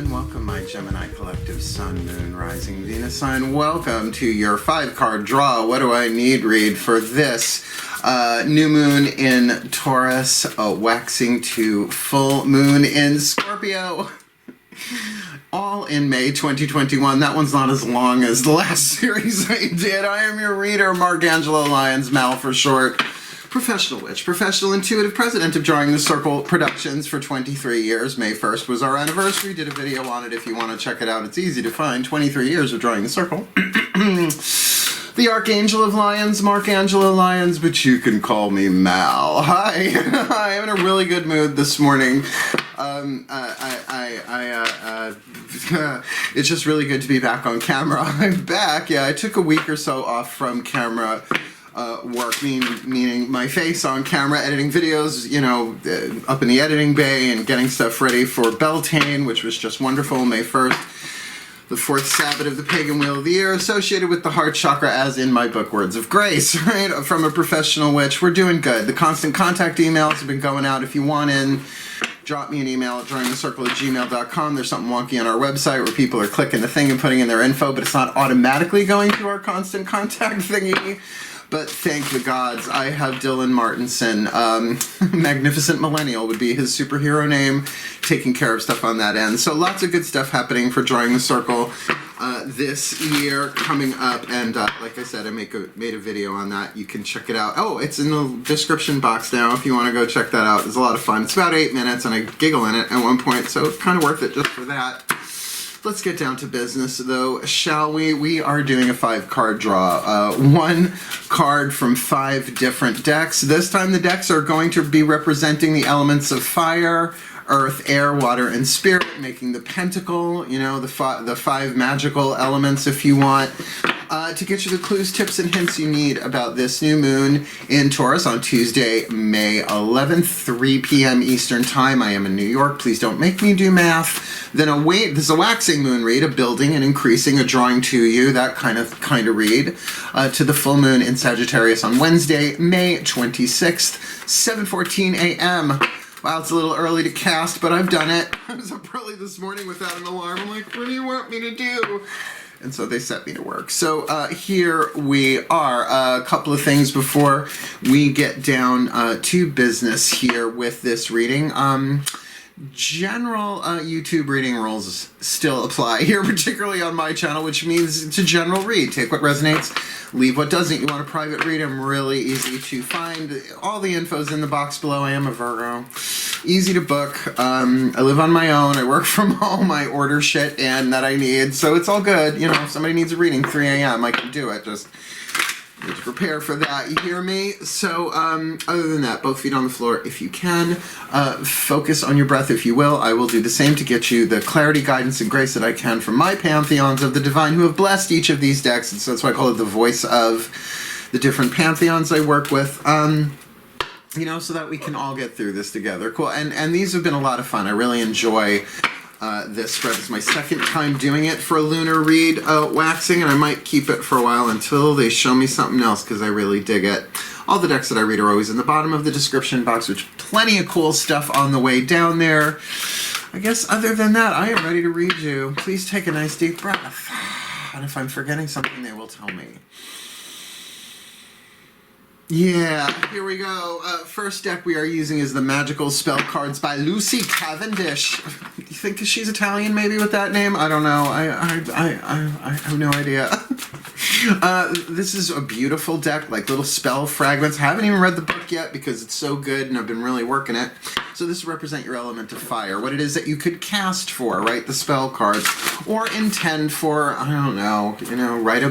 and welcome, my Gemini collective Sun, Moon, Rising, Venus sign. Welcome to your 5-card draw. What do I need read for this new moon in Taurus, waxing to full moon in Scorpio. All in May 2021. That one's not as long as the last series I did. I am your reader, Angelo, Lyons, Mal for short. Professional witch, professional intuitive, president of Drawing the Circle Productions for 23 years. May 1st was our anniversary. Did a video on it if you want to check it out. It's easy to find. 23 years of Drawing the Circle. The Archangel of Lyons, Angelo Lyons, but you can call me Mal. Hi. I'm in a really good mood this morning. It's just really good to be back on camera. I'm back. Yeah, I took a week or so off from camera work, meaning my face on camera, editing videos, you know, up in the editing bay and getting stuff ready for Beltane, which was just wonderful. May 1st, the 4th Sabbath of the Pagan Wheel of the Year, associated with the heart chakra, as in my book, Words of Grace, right? From a professional witch. We're doing good. The constant contact emails have been going out. If you want in, drop me an email at drawingthecircle@gmail.com. There's something wonky on our website where people are clicking the thing and putting in their info, but it's not automatically going to our constant contact thingy. But thank the gods, I have Dylan Martinson, Magnificent Millennial would be his superhero name, taking care of stuff on that end. So lots of good stuff happening for Drawing the Circle this year coming up. And like I said, I made a video on that. You can check it out. Oh, it's in the description box now if you want to go check that out. It's a lot of fun. It's about 8 minutes and I giggle in it at one point, so it's kind of worth it just for that. Let's get down to business, though, shall we? We are doing a 5-card draw. 1 card from 5 different decks. This time the decks are going to be representing the elements of fire, earth, air, water, and spirit, making the pentacle, you know, the 5 magical elements, if you want, to get you the clues, tips, and hints you need about this new moon in Taurus on Tuesday, May 11th, 3 p.m. Eastern Time. I am in New York. Please don't make me do math. Then this is a waxing moon read, a building and increasing, a drawing to you, that kind of read, to the full moon in Sagittarius on Wednesday, May 26th, 7:14 a.m. Wow, it's a little early to cast, but I've done it. I was up early this morning without an alarm. I'm like, what do you want me to do? And so they set me to work. So here we are. A couple of things before we get down to business here with this reading. General YouTube reading rules still apply here, particularly on my channel, which means it's a general read. Take what resonates, leave what doesn't. You want a private read? I'm really easy to find. All the info's in the box below. I am a Virgo. Easy to book. I live on my own. I work from home. I order shit in that I need. So it's all good. You know, if somebody needs a reading 3 a.m., I can do it. Just need to prepare for that. You hear me? So other than that, both feet on the floor if you can. Focus on your breath if you will. I will do the same to get you the clarity, guidance, and grace that I can from my pantheons of the divine who have blessed each of these decks. And so that's why I call it the voice of the different pantheons I work with. You know, so that we can all get through this together. Cool. And these have been a lot of fun. I really enjoy this spread. It's my 2nd time doing it for a lunar read waxing, and I might keep it for a while until they show me something else because I really dig it. All the decks that I read are always in the bottom of the description box, which plenty of cool stuff on the way down there. I guess other than that, I am ready to read you. Please take a nice deep breath. And if I'm forgetting something, they will tell me. Yeah, here we go. First deck we are using is the Magical Spell Cards by Lucy Cavendish. You think she's Italian maybe with that name? I don't know. I have no idea. This is a beautiful deck, like little spell fragments. I haven't even read the book yet because it's so good and I've been really working it. So this will represent your element of fire, what it is that you could cast for, right? The spell cards. Or intend for, I don't know, you know, write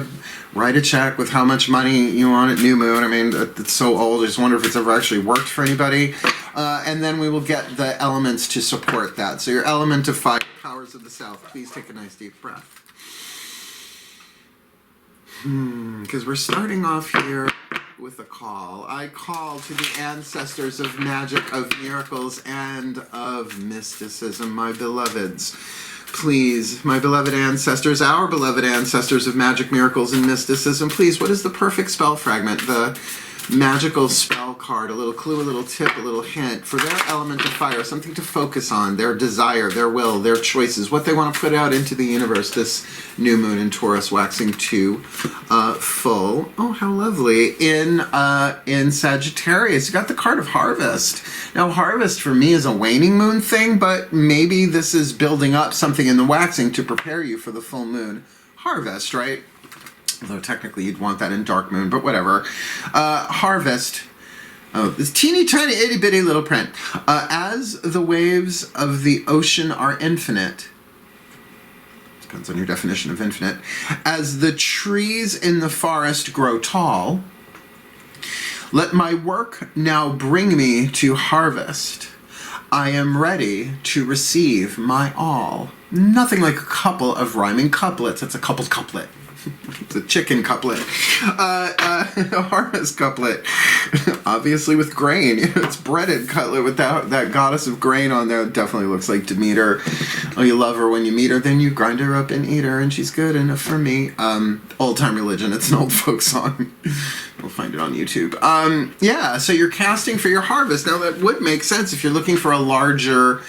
a check with how much money you want at New Moon. I mean, it's so old, I just wonder if it's ever actually worked for anybody. And then we will get the elements to support that. So your element of fire, powers of the south. Please take a nice deep breath. Because we're starting off here with a call. I call to the ancestors of magic, of miracles, and of mysticism, my beloveds. Please, my beloved ancestors, our beloved ancestors of magic, miracles, and mysticism, please, what is the perfect spell fragment? The magical spell card, a little clue, a little tip, a little hint for their element of fire, something to focus on, their desire, their will, their choices, what they want to put out into the universe this new moon in Taurus, waxing to full. Oh, how lovely. In Sagittarius, you got the card of harvest. Now, harvest for me is a waning moon thing, but maybe this is building up something in the waxing to prepare you for the full moon harvest, right? Although technically you'd want that in dark moon, but whatever. Harvest. Oh, this teeny tiny itty bitty little print. As the waves of the ocean are infinite. Depends on your definition of infinite. As the trees in the forest grow tall, let my work now bring me to harvest. I am ready to receive my all. Nothing like a couple of rhyming couplets. It's a couple's couplet. It's a chicken couplet. A harvest couplet. Obviously with grain. It's breaded cutlet with that goddess of grain on there. It definitely looks like Demeter. Oh, you love her when you meet her, then you grind her up and eat her, and she's good enough for me. Old-time religion. It's an old folk song. We'll find it on YouTube. Yeah, so you're casting for your harvest. Now, that would make sense if you're looking for a larger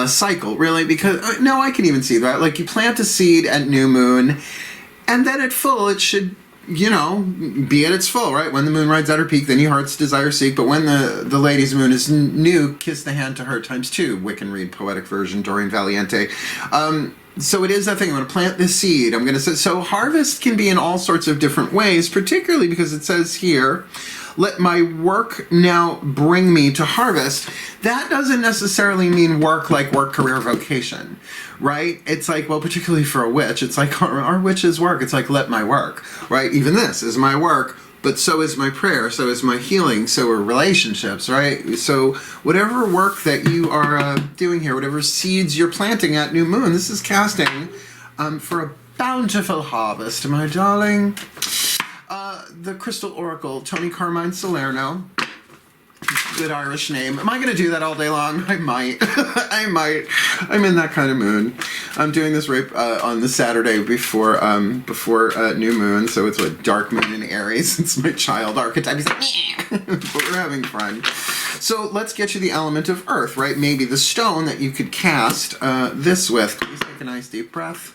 cycle, really, because, no, I can even see that. Like, you plant a seed at new moon, and then at full, it should, you know, be at its full, right? When the moon rides at her peak, then your heart's desire seek. But when the lady's moon is new, kiss the hand to her times 2. Wiccan Reed, poetic version, Dorian Valiente. So it is that thing. I'm going to plant this seed. I'm going to say, so harvest can be in all sorts of different ways, particularly because it says here, let my work now bring me to harvest. That doesn't necessarily mean work like work, career, vocation, right? It's like, well, particularly for a witch, it's like our witch's work. It's like, let my work, right? Even this is my work, but so is my prayer, so is my healing, so are relationships, right? So whatever work that you are doing here, whatever seeds you're planting at new moon, this is casting for a bountiful harvest, my darling. The Crystal Oracle, Tony Carmine Salerno. Good Irish name. Am I going to do that all day long? I might. I might. I'm in that kind of mood. I'm doing this right on the Saturday before new moon, so it's what, dark moon in Aries. It's my child archetype. He's like, but we're having fun. So let's get you the element of earth, right? Maybe the stone that you could cast this with. Please take a nice deep breath.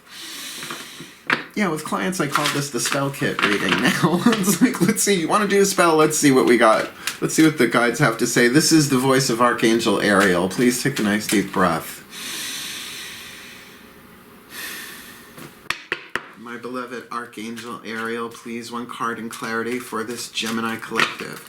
Yeah, with clients, I call this the spell kit reading now. It's like, let's see, you want to do a spell? Let's see what we got. Let's see what the guides have to say. This is the voice of Archangel Ariel. Please take a nice deep breath. My beloved Archangel Ariel, please, one card in clarity for this Gemini collective.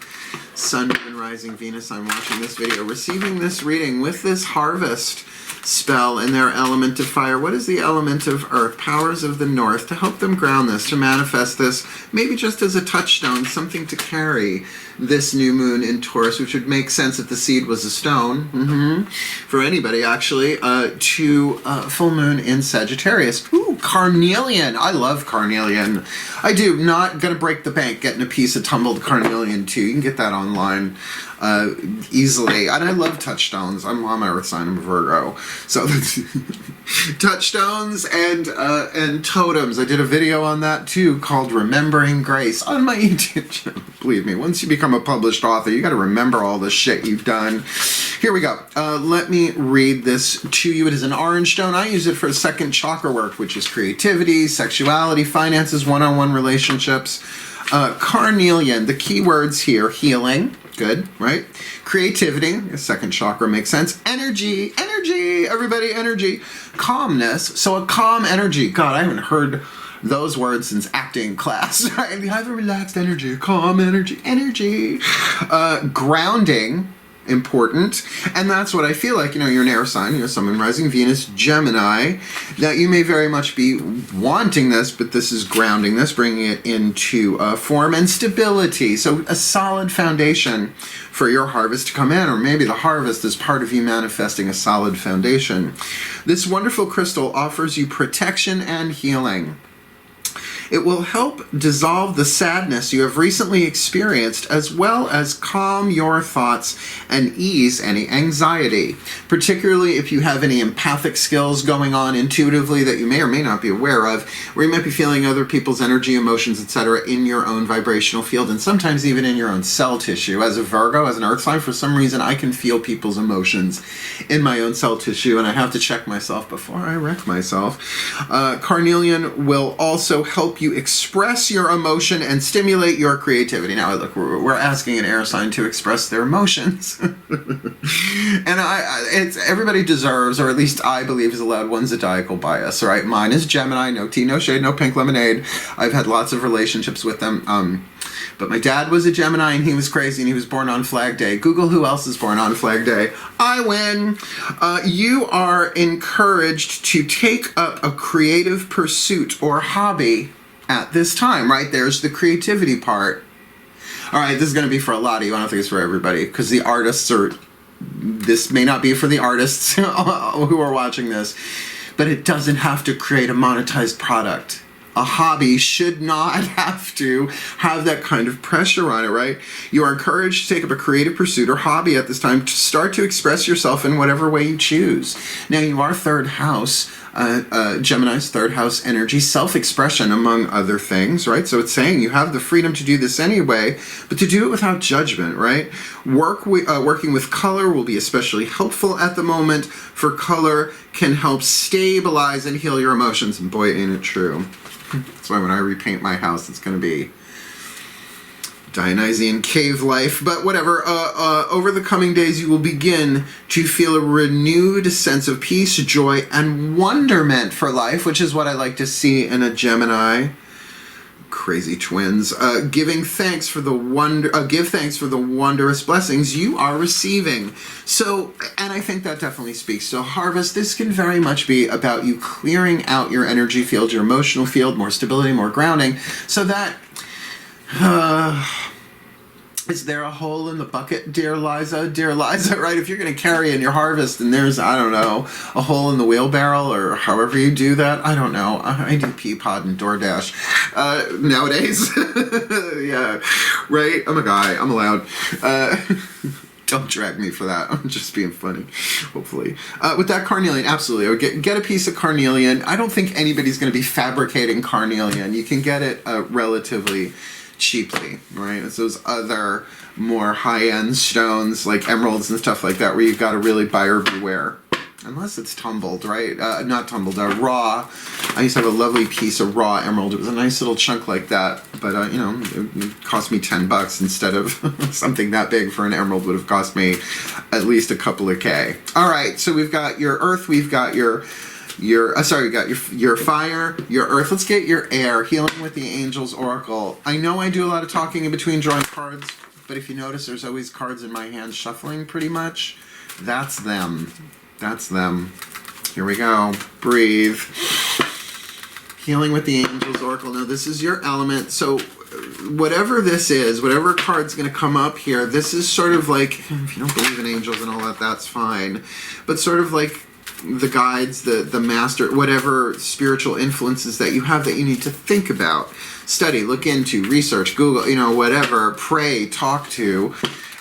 Sun, Moon, Rising, Venus, I'm watching this video, receiving this reading with this harvest spell in their element of fire. What is the element of earth? Powers of the north, to help them ground this, to manifest this, maybe just as a touchstone, something to carry this new moon in Taurus, which would make sense if the seed was a stone, for anybody actually, to full moon in Sagittarius. Ooh, carnelian. I love carnelian. I do. Not gonna break the bank getting a piece of tumbled carnelian too. You can get that online easily. And I love touchstones. I'm on my earth sign, I'm a Virgo. So touchstones and totems. I did a video on that too called Remembering Grace on my YouTube channel. Believe me, once you become a published author, you got to remember all the shit you've done. Here we go. Let me read this to you. It is an orange stone. I use it for second chakra work, which is creativity, sexuality, finances, one-on-one relationships. Carnelian, the key words here, healing. Good, right? Creativity, second chakra makes sense. Energy, everybody, energy. Calmness, so a calm energy. God, I haven't heard those words since acting class. I have a relaxed energy, calm energy. Grounding, important. And that's what I feel like, you're an air sign, Sun, Moon, Rising, Venus, Gemini, that you may very much be wanting this, but this is grounding this, bringing it into form and stability. So a solid foundation for your harvest to come in, or maybe the harvest is part of you manifesting a solid foundation. This wonderful crystal offers you protection and healing. It will help dissolve the sadness you have recently experienced, as well as calm your thoughts and ease any anxiety, particularly if you have any empathic skills going on intuitively that you may or may not be aware of, where you might be feeling other people's energy, emotions, etc. in your own vibrational field, and sometimes even in your own cell tissue. As a Virgo, as an earth sign, for some reason I can feel people's emotions in my own cell tissue, and I have to check myself before I wreck myself. Carnelian will also help you express your emotion and stimulate your creativity. Now, look, we're asking an air sign to express their emotions. And it's everybody deserves, or at least I believe is allowed, one zodiacal bias, right? Mine is Gemini, no tea, no shade, no pink lemonade. I've had lots of relationships with them. But my dad was a Gemini, and he was crazy, and he was born on Flag Day. Google who else is born on Flag Day. I win. You are encouraged to take up a creative pursuit or hobby at this time, right? There's the creativity part. All right, this is going to be for a lot of you. I don't think it's for everybody, because the artists are... This may not be for the artists who are watching this, but it doesn't have to create a monetized product. A hobby should not have to have that kind of pressure on it, right? You are encouraged to take up a creative pursuit or hobby at this time to start to express yourself in whatever way you choose. Now, you are third house, Gemini's third house energy, self-expression among other things, right? So it's saying you have the freedom to do this anyway, but to do it without judgment, right? Working with color will be especially helpful at the moment, for color can help stabilize and heal your emotions, and boy, ain't it true. That's why when I repaint my house, it's going to be Dionysian cave life. But whatever, over the coming days, you will begin to feel a renewed sense of peace, joy, and wonderment for life, which is what I like to see in a Gemini. Crazy twins. Give thanks for the wondrous blessings you are receiving. So, and I think that definitely speaks. So Harvest, this can very much be about you clearing out your energy field, your emotional field, more stability, more grounding, so that is there a hole in the bucket, dear Liza? Dear Liza, right? If you're going to carry in your harvest and there's, I don't know, a hole in the wheelbarrow, or however you do that, I don't know. I do Peapod and DoorDash nowadays. Yeah, right? I'm a guy. I'm allowed. Don't drag me for that. I'm just being funny, hopefully. With that carnelian, absolutely. Get a piece of carnelian. I don't think anybody's going to be fabricating carnelian. You can get it relatively cheaply, right? It's those other more high-end stones like emeralds and stuff like that where you've got to really buyer beware. Unless it's tumbled, right? Not tumbled, raw. I used to have a lovely piece of raw emerald. It was a nice little chunk like that, but you know, it cost me $10 instead of something that big for an emerald would have cost me at least a couple of K. All right, so we've got your earth, we've got your sorry, we got your fire, your earth. Let's get your air. Healing with the Angels Oracle. I know I do a lot of talking in between drawing cards, but if you notice, there's always cards in my hand shuffling pretty much. That's them. That's them. Here we go. Breathe. Healing with the Angels Oracle. Now, this is your element. So whatever this is, whatever card's going to come up here, this is sort of like, if you don't believe in angels and all that, that's fine. But sort of like the guides, the master, whatever spiritual influences that you have that you need to think about, study, look into, research, Google, you know, whatever, pray, talk to.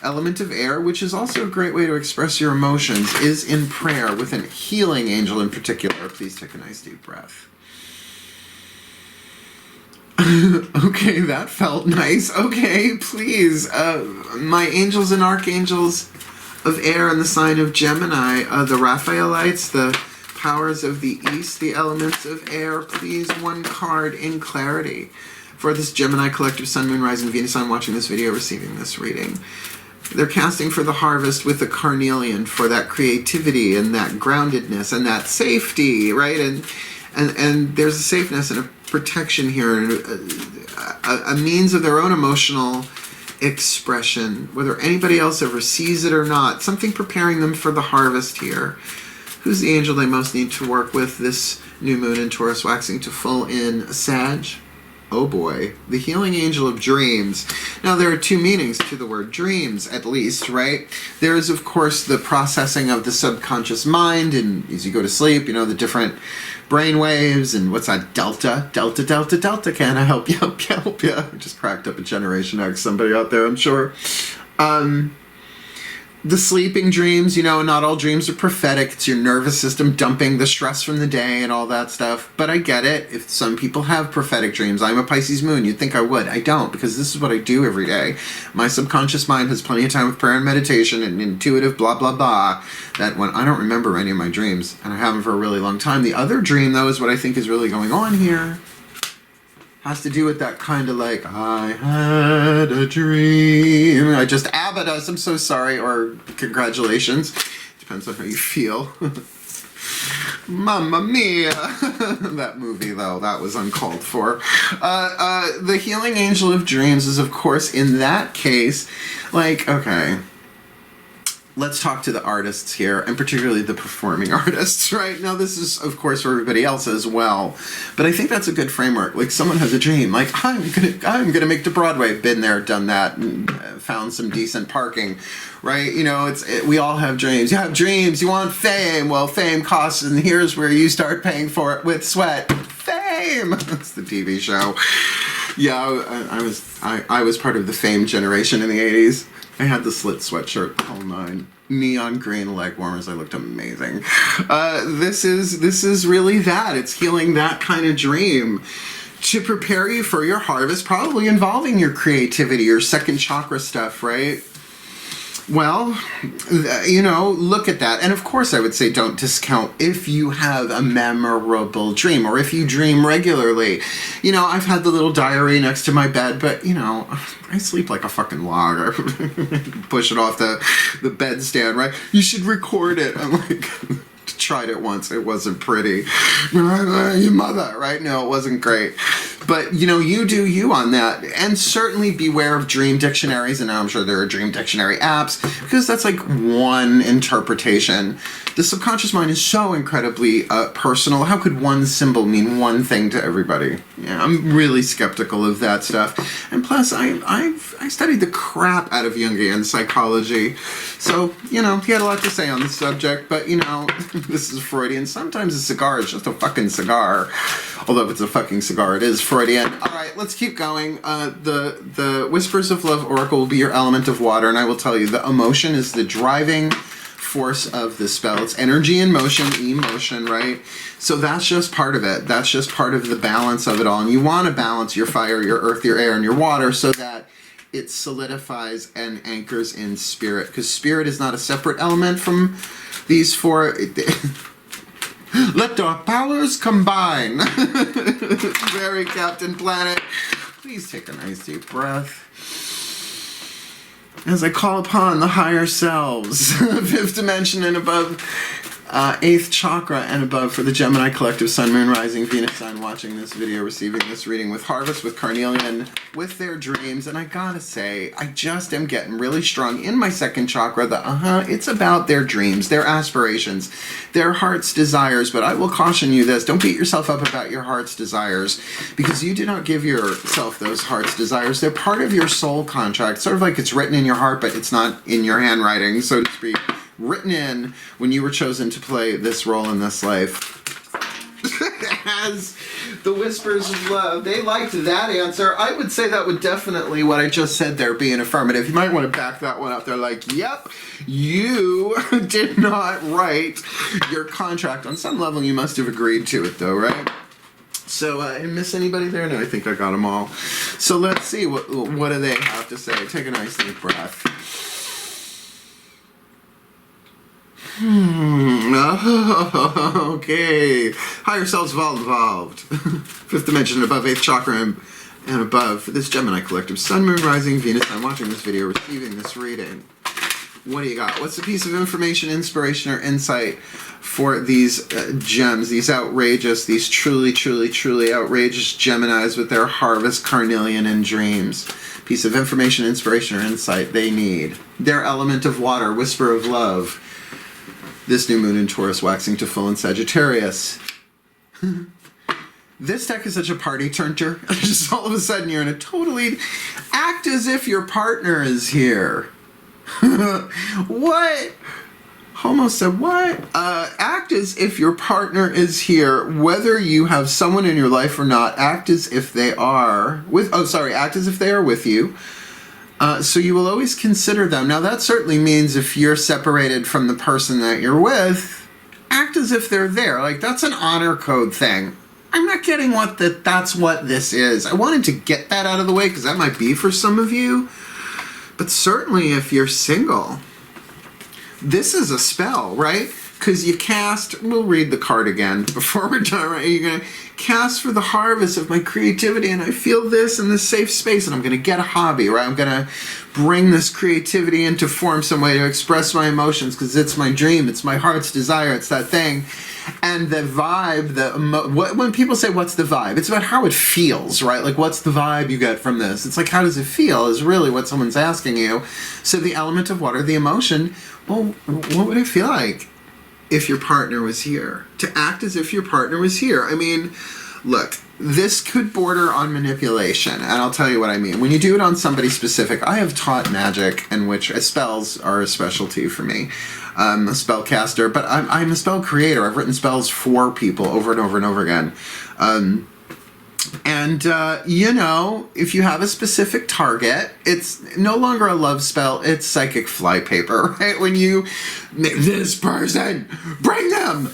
Element of air, which is also a great way to express your emotions, is in prayer with a healing angel in particular. Please take a nice deep breath. Okay, that felt nice. Okay, please. My angels and archangels of air in the sign of Gemini, the Raphaelites, the powers of the east, the elements of air, please, one card in clarity for this Gemini collective sun, moon, rising, Venus sign watching this video, receiving this reading. They're casting for the harvest with the carnelian for that creativity and that groundedness and that safety, right? And there's a safeness and a protection here, a means of their own emotional expression, whether anybody else ever sees it or not, something preparing them for the harvest here. Who's the angel they most need to work with this new moon in Taurus waxing to full in Sag? Oh boy, the healing angel of dreams. Now there are two meanings to the word dreams, at least, right? There is, of course, the processing of the subconscious mind, and as you go to sleep, you know, the different brain waves, and what's that, delta, can I help you, help you? I just cracked up a Generation X, somebody out there, I'm sure. The sleeping dreams, you know, not all dreams are prophetic. It's your nervous system dumping the stress from the day and all that stuff. But I get it. If some people have prophetic dreams, I'm a Pisces moon, you'd think I would. I don't, because this is what I do every day. My subconscious mind has plenty of time with prayer and meditation and intuitive blah, blah, blah. That when I don't remember any of my dreams, and I haven't for a really long time. The other dream, though, is what I think is really going on here. Has to do with that kind of like, I had a dream. I just abbed us, I'm so sorry, or congratulations. Depends on how you feel. Mamma mia. That movie, though, that was uncalled for. The healing angel of dreams is, of course, in that case, like, okay, let's talk to the artists here, and particularly the performing artists, right? Now, this is, of course, for everybody else as well, but I think that's a good framework. Like, someone has a dream, like, I'm gonna make to Broadway. Been there, done that, and found some decent parking, right? You know, we all have dreams. You have dreams, you want fame. Well, fame costs, and here's where you start paying for it with sweat. Fame! That's the TV show. Yeah, I was part of the fame generation in the 80s. I had the slit sweatshirt, the whole nine. Neon green leg warmers. I looked amazing. This is really that. It's healing that kind of dream to prepare you for your harvest, probably involving your creativity, your second chakra stuff, right? Well, you know, look at that. And of course, I would say don't discount if you have a memorable dream or if you dream regularly. You know, I've had the little diary next to my bed, but, you know, I sleep like a fucking log. I push it off the bedstand, right? You should record it. I'm like... tried it once, it wasn't pretty. Your mother, right? No, it wasn't great. But, you know, you do you on that. And certainly beware of dream dictionaries, and I'm sure there are dream dictionary apps, because that's like one interpretation. The subconscious mind is so incredibly personal. How could one symbol mean one thing to everybody? Yeah, I'm really skeptical of that stuff. And plus, I studied the crap out of Jungian psychology. So, you know, he had a lot to say on the subject, but, you know, this is Freudian. Sometimes a cigar is just a fucking cigar. Although if it's a fucking cigar, it is Freudian. All right, let's keep going. The Whispers of Love Oracle will be your element of water, and I will tell you, the emotion is the driving force of the spell. It's energy in motion, emotion, right? So that's just part of it. That's just part of the balance of it all. And you want to balance your fire, your earth, your air, and your water so that it solidifies and anchors in spirit. Because spirit is not a separate element from these four. Let our powers combine. Very Captain Planet. Please take a nice deep breath. As I call upon the higher selves, fifth dimension and above, eighth chakra and above for the Gemini collective, Sun, Moon, Rising, Venus sign watching this video, receiving this reading with Harvest, with Carnelian, with their dreams. And I gotta say, I just am getting really strong in my second chakra. It's about their dreams, their aspirations, their heart's desires. But I will caution you this, don't beat yourself up about your heart's desires, because you do not give yourself those heart's desires. They're part of your soul contract, sort of like it's written in your heart, but it's not in your handwriting, so to speak. Written in when you were chosen to play this role in this life. As the Whispers of Love, they liked that answer. I would say that would definitely, what I just said there, be an affirmative. You might want to back that one up. They're like, yep, you did not write your contract. On some level, you must have agreed to it, though, right? So, I didn't miss anybody there? No, I think I got them all. So let's see, what do they have to say? Take a nice deep breath. Okay. Higher selves evolved. Fifth dimension above, eighth chakra and above. For this Gemini collective, Sun, Moon, Rising, Venus. I'm watching this video, receiving this reading. What do you got? What's a piece of information, inspiration, or insight for these gems, these outrageous, these truly, truly, truly outrageous Geminis with their harvest, carnelian, and dreams? Piece of information, inspiration, or insight they need. Their element of water, whisper of love. This new moon in Taurus waxing to full in Sagittarius. This deck is such a party turner. Just all of a sudden you're in a totally... Act as if your partner is here. What? Homo said, what? Act as if your partner is here, whether you have someone in your life or not. Act as if they are with... Oh, sorry. Act as if they are with you. So you will always consider them. Now, that certainly means if you're separated from the person that you're with, act as if they're there. Like, that's an honor code thing. I'm not getting that's what this is. I wanted to get that out of the way because that might be for some of you. But certainly if you're single, this is a spell, right? Because you cast, we'll read the card again before we're done, right? You're going to cast for the harvest of my creativity, and I feel this in this safe space, and I'm going to get a hobby, right? I'm going to bring this creativity into form some way to express my emotions because it's my dream, it's my heart's desire, it's that thing. And the vibe, when people say, what's the vibe? It's about how it feels, right? Like, what's the vibe you get from this? It's like, how does it feel is really what someone's asking you. So the element of water, the emotion, well, what would it feel like if your partner was here? To act as if your partner was here. I mean, look, this could border on manipulation, and I'll tell you what I mean. When you do it on somebody specific, I have taught magic, in which spells are a specialty for me. I'm a spellcaster, but I'm a spell creator. I've written spells for people over and over and over again. You know, if you have a specific target, it's no longer a love spell, it's psychic flypaper, right? When you, this person, bring them,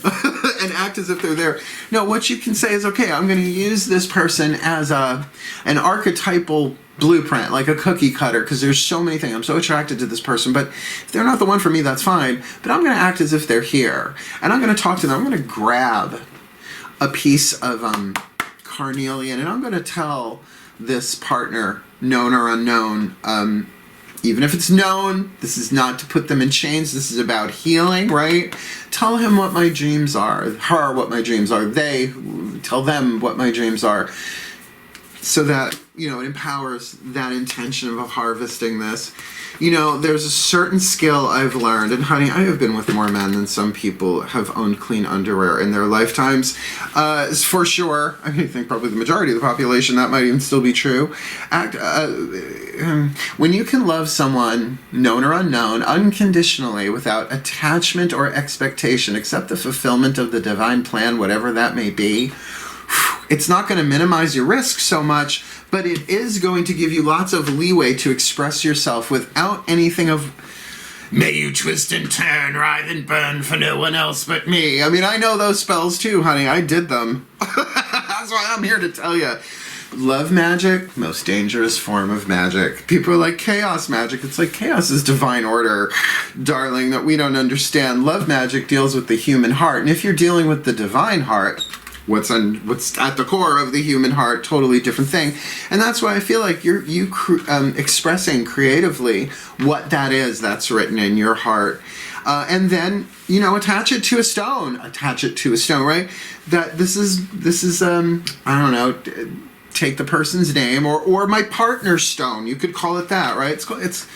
and act as if they're there. No, what you can say is, okay, I'm going to use this person as an archetypal blueprint, like a cookie cutter, because there's so many things. I'm so attracted to this person, but if they're not the one for me, that's fine. But I'm going to act as if they're here, and I'm going to talk to them. I'm going to grab a piece of carnelian, and I'm going to tell this partner, known or unknown, even if it's known, this is not to put them in chains. This is about healing, right? Tell him what my dreams are, her what my dreams are, they, tell them what my dreams are, so that, you know, it empowers that intention of harvesting this. You know, there's a certain skill I've learned, and honey, I have been with more men than some people have owned clean underwear in their lifetimes, for sure. I think probably the majority of the population, that might even still be true. When you can love someone, known or unknown, unconditionally, without attachment or expectation, except the fulfillment of the divine plan, whatever that may be, it's not going to minimize your risk so much, but it is going to give you lots of leeway to express yourself without anything of, may you twist and turn, writhe and burn for no one else but me. I mean, I know those spells too, honey. I did them. That's why I'm here to tell you. Love magic, most dangerous form of magic. People are like, chaos magic. It's like, chaos is divine order, darling, that we don't understand. Love magic deals with the human heart. And if you're dealing with the divine heart, what's at the core of the human heart, totally different thing. And that's why I feel like you're expressing creatively what that is that's written in your heart. And then, you know, attach it to a stone, right? That this is I don't know, take the person's name or my partner's stone. You could call it that, right? It's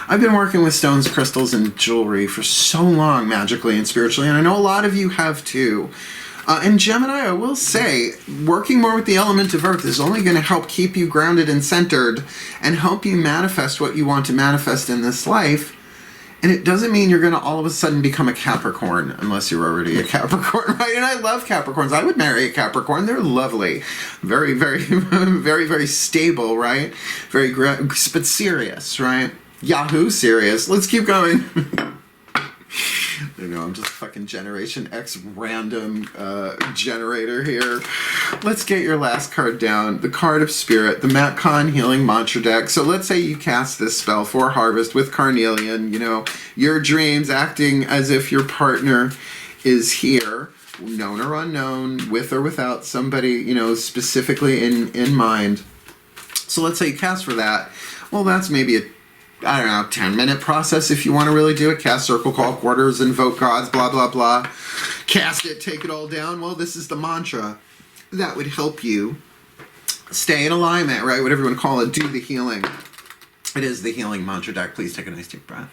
I've been working with stones, crystals, and jewelry for so long, magically and spiritually, and I know a lot of you have too. And Gemini, I will say, working more with the element of earth is only going to help keep you grounded and centered and help you manifest what you want to manifest in this life. And it doesn't mean you're going to all of a sudden become a Capricorn unless you're already a Capricorn, right? And I love Capricorns. I would marry a Capricorn. They're lovely. Very, very, very, very stable, right? Very, but serious, right? Yahoo serious. Let's keep going. You know, I'm just fucking Generation X random generator here. Let's get your last card down. The card of spirit, the Matt Kahn Healing Mantra deck. So let's say you cast this spell for harvest with carnelian, you know, your dreams, acting as if your partner is here, known or unknown, with or without somebody, you know, specifically in mind. So let's say you cast for that. Well, that's maybe a 10-minute process if you want to really do it. Cast, circle, call quarters, invoke gods, blah, blah, blah. Cast it, take it all down. Well, this is the mantra that would help you stay in alignment, right? Whatever you want to call it, do the healing. It is the healing mantra deck. Please take a nice deep breath.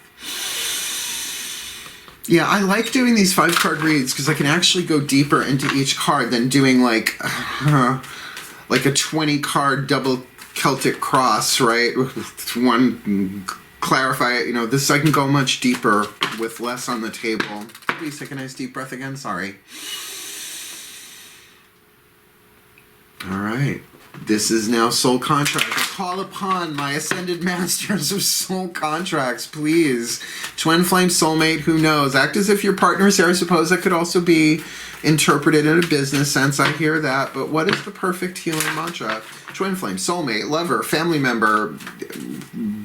Yeah, I like doing these 5-card reads because I can actually go deeper into each card than doing like a 20-card double Celtic cross, right? With one, clarify it, you know, this I can go much deeper with less on the table. Please take a nice deep breath again, sorry. All right. This is now soul contract. I call upon my ascended masters of soul contracts, please. Twin flame soulmate, who knows? Act as if your partner is there. I suppose that could also be interpreted in a business sense. I hear that. But what is the perfect healing mantra? Twin flame, soulmate, lover, family member,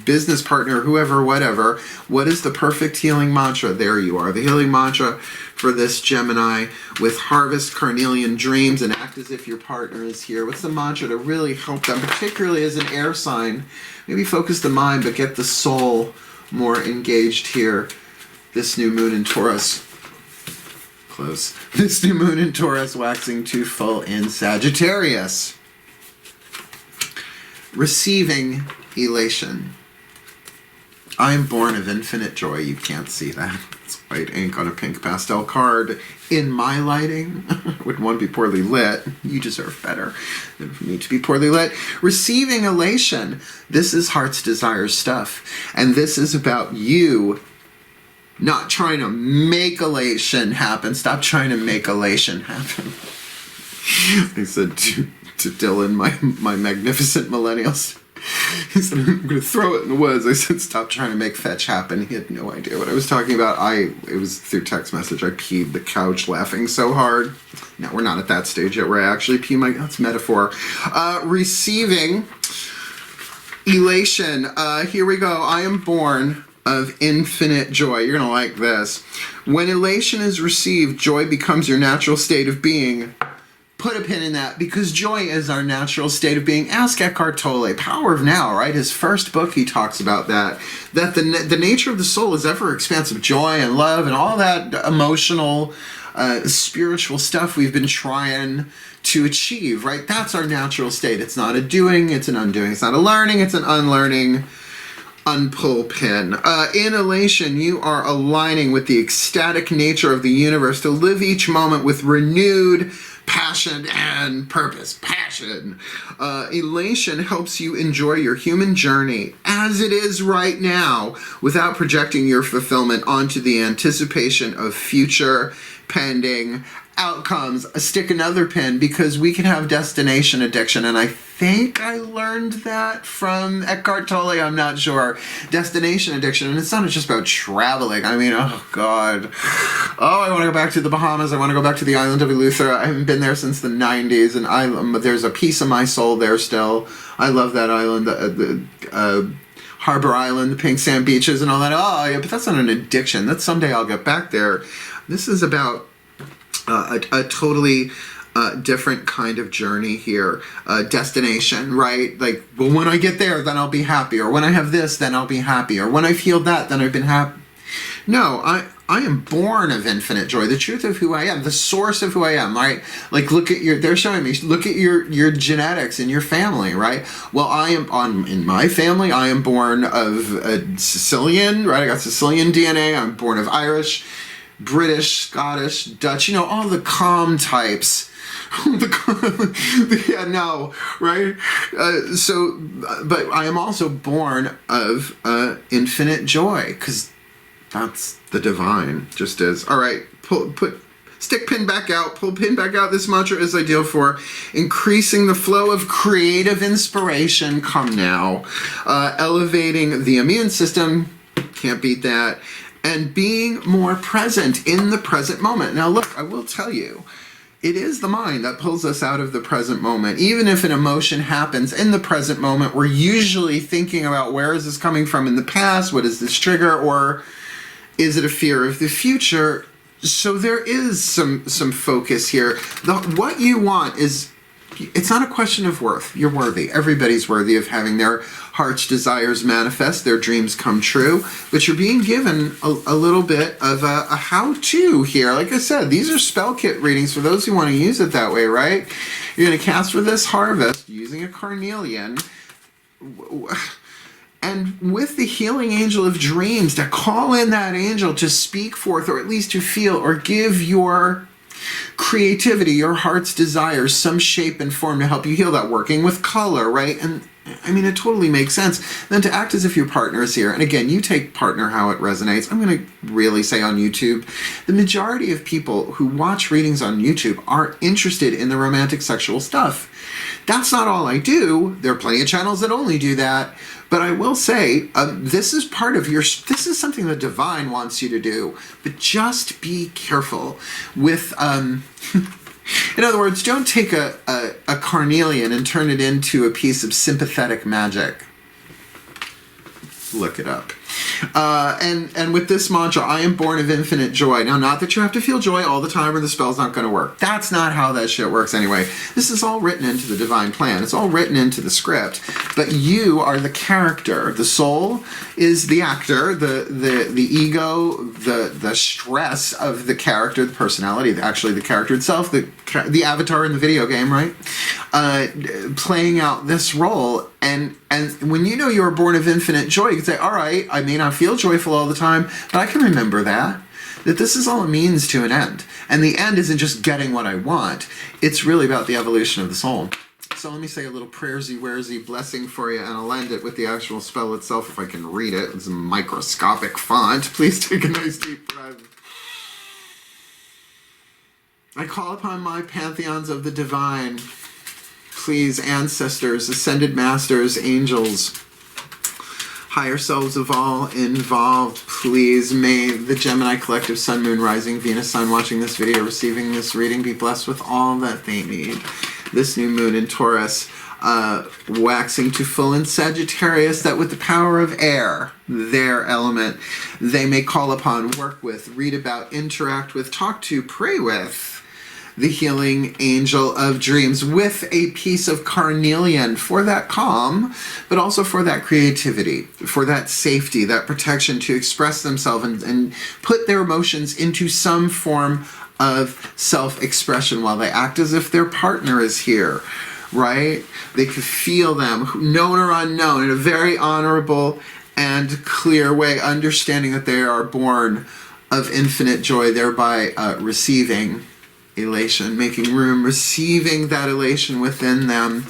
business partner, whoever, whatever. What is the perfect healing mantra? There you are. The healing mantra for this Gemini with harvest carnelian dreams and act as if your partner is here. What's the mantra to really help them, particularly as an air sign? Maybe focus the mind, but get the soul more engaged here. This new moon in Taurus. Close. This new moon in Taurus waxing to full in Sagittarius. Receiving elation. I am born of infinite joy. You can't see that. It's white ink on a pink pastel card. In my lighting, would one be poorly lit? You deserve better than for me to be poorly lit. Receiving elation. This is heart's desire stuff. And this is about you not trying to make elation happen. Stop trying to make elation happen. I said to Dylan, my magnificent millennials. He said, I'm going to throw it in the woods. I said, stop trying to make fetch happen. He had no idea what I was talking about. It was through text message. I peed the couch laughing so hard. No, we're not at that stage yet where I actually pee that's metaphor. Receiving elation. Here we go. I am born of infinite joy. You're going to like this. When elation is received, joy becomes your natural state of being. Put a pin in that, because joy is our natural state of being. Ask Eckhart Tolle, Power of Now, right? His first book, he talks about that the nature of the soul is ever expansive joy and love and all that emotional, spiritual stuff we've been trying to achieve, right? That's our natural state. It's not a doing, it's an undoing. It's not a learning, it's an unlearning. Unpull pin. In elation, you are aligning with the ecstatic nature of the universe to live each moment with renewed passion and purpose. Passion. Elation helps you enjoy your human journey as it is right now without projecting your fulfillment onto the anticipation of future pending outcomes. Stick another pin, because we can have destination addiction, and I think I learned that from Eckhart Tolle. I'm not sure. Destination addiction, and it's not just about traveling. I mean, oh God. Oh, I want to go back to the Bahamas. I want to go back to the island of Eleuthera. I haven't been there since the 90s, and there's a piece of my soul there still. I love that island. Harbor Island, the pink sand beaches and all that. Oh, yeah, but that's not an addiction. That's someday I'll get back there. This is about a totally different kind of journey here. Destination, right? Like, well, when I get there, then I'll be happy. Or when I have this, then I'll be happy. Or when I feel that, then I've been happy. No, I am born of infinite joy. The truth of who I am, the source of who I am, right? Like, look at they're showing me, look at your genetics in your family, right? Well, in my family, I am born of a Sicilian, right? I got Sicilian DNA. I'm born of Irish, British, Scottish, Dutch, all the calm types. Yeah, no, right? But I am also born of infinite joy, because that's the divine, just is. All right, stick pin back out, pull pin back out. This mantra is ideal for increasing the flow of creative inspiration. Come now. Elevating the immune system, can't beat that. And being more present in the present moment. Now look, I will tell you, it is the mind that pulls us out of the present moment. Even if an emotion happens in the present moment, we're usually thinking about, where is this coming from in the past? What is this trigger? Or is it a fear of the future? So there is some focus here. What you want is, it's not a question of worth. You're worthy. Everybody's worthy of having their heart's desires manifest, their dreams come true. But you're being given a little bit of a how-to here. Like I said, these are spell kit readings for those who want to use it that way, right? You're going to cast for this harvest using a carnelian. And with the healing angel of dreams, to call in that angel to speak forth, or at least to feel or give your creativity, your heart's desires, some shape and form to help you heal that, working with color, right? And I mean, it totally makes sense. Then to act as if your partner is here. And again, you take partner how it resonates. I'm going to really say on YouTube, the majority of people who watch readings on YouTube are interested in the romantic sexual stuff. That's not all I do. There are plenty of channels that only do that. But I will say, this is part of your, this is something the divine wants you to do. But just be careful with, in other words, don't take a carnelian and turn it into a piece of sympathetic magic. Look it up. And with this mantra, I am born of infinite joy. Now, not that you have to feel joy all the time or the spell's not going to work. That's not how that shit works anyway. This is all written into the divine plan. It's all written into the script. But you are the character. The soul is the actor, the ego, the stress of the character, the personality, actually the character itself, the avatar in the video game, right? Playing out this role. And when you know you are born of infinite joy, you can say, all right, I may not feel joyful all the time, but I can remember that this is all a means to an end. And the end isn't just getting what I want. It's really about the evolution of the soul. So let me say a little prayersy-waresy blessing for you, and I'll end it with the actual spell itself if I can read it. It's a microscopic font. Please take a nice deep breath. I call upon my pantheons of the divine. Please, ancestors, ascended masters, angels, higher selves of all involved, please may the Gemini collective sun, moon, rising, Venus sign watching this video, receiving this reading, be blessed with all that they need. This new moon in Taurus, waxing to full in Sagittarius, that with the power of air, their element, they may call upon, work with, read about, interact with, talk to, pray with the healing angel of dreams with a piece of carnelian for that calm, but also for that creativity, for that safety, that protection to express themselves and put their emotions into some form of self-expression while they act as if their partner is here, right? They could feel them, known or unknown, in a very honorable and clear way, understanding that they are born of infinite joy, thereby receiving elation, making room, receiving that elation within them,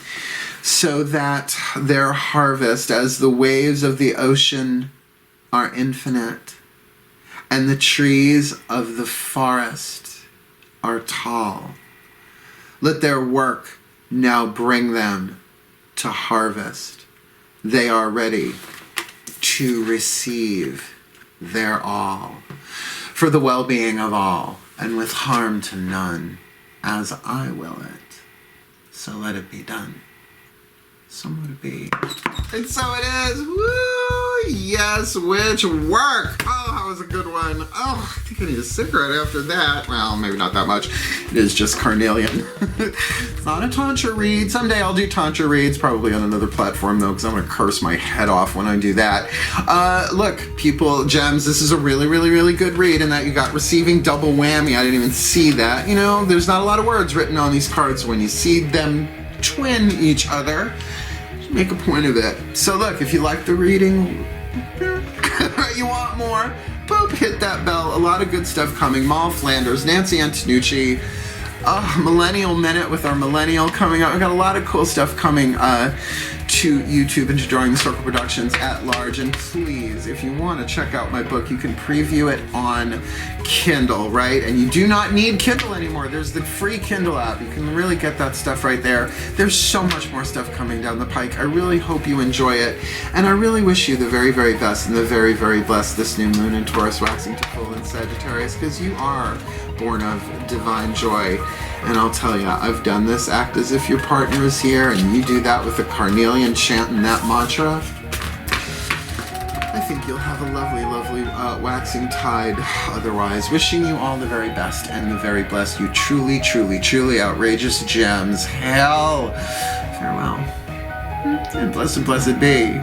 so that their harvest, as the waves of the ocean are infinite and the trees of the forest are tall, let their work now bring them to harvest. They are ready to receive their all for the well-being of all, and with harm to none, as I will it. So let it be done. So let it be. And so it is. Woo! Yes, witch work. Oh, that was a good one. Oh, I think I need a cigarette after that. Well, maybe not that much. It is just carnelian. It's not a tantra read. Someday I'll do tantra reads, probably on another platform though, because I'm going to curse my head off when I do that. Look, people, gems, this is a really, really, really good read, and that you got receiving double whammy. I didn't even see that. You know, there's not a lot of words written on these cards. When you see them twin each other, make a point of it. So look, if you like the reading, you want more, boop, hit that bell. A lot of good stuff coming. Mal Flanders, Nancy Antonucci, Millennial Minute with our Millennial coming up. We've got a lot of cool stuff coming to YouTube and to Drawing the Circle Productions at large. And please, if you want to check out my book, you can preview it on Kindle, right? And you do not need Kindle anymore. There's the free Kindle app. You can really get that stuff right there. There's so much more stuff coming down the pike. I really hope you enjoy it. And I really wish you the very, very best and the very, very blessed this new moon in Taurus, waxing to full in Sagittarius, because you are born of divine joy. And I'll tell you, I've done this. Act as if your partner is here, and you do that with the carnelian, chanting that mantra. I think you'll have a lovely, lovely waxing tide. Otherwise, wishing you all the very best and the very blessed. You truly, truly, truly outrageous gems. Hell, farewell. And blessed be.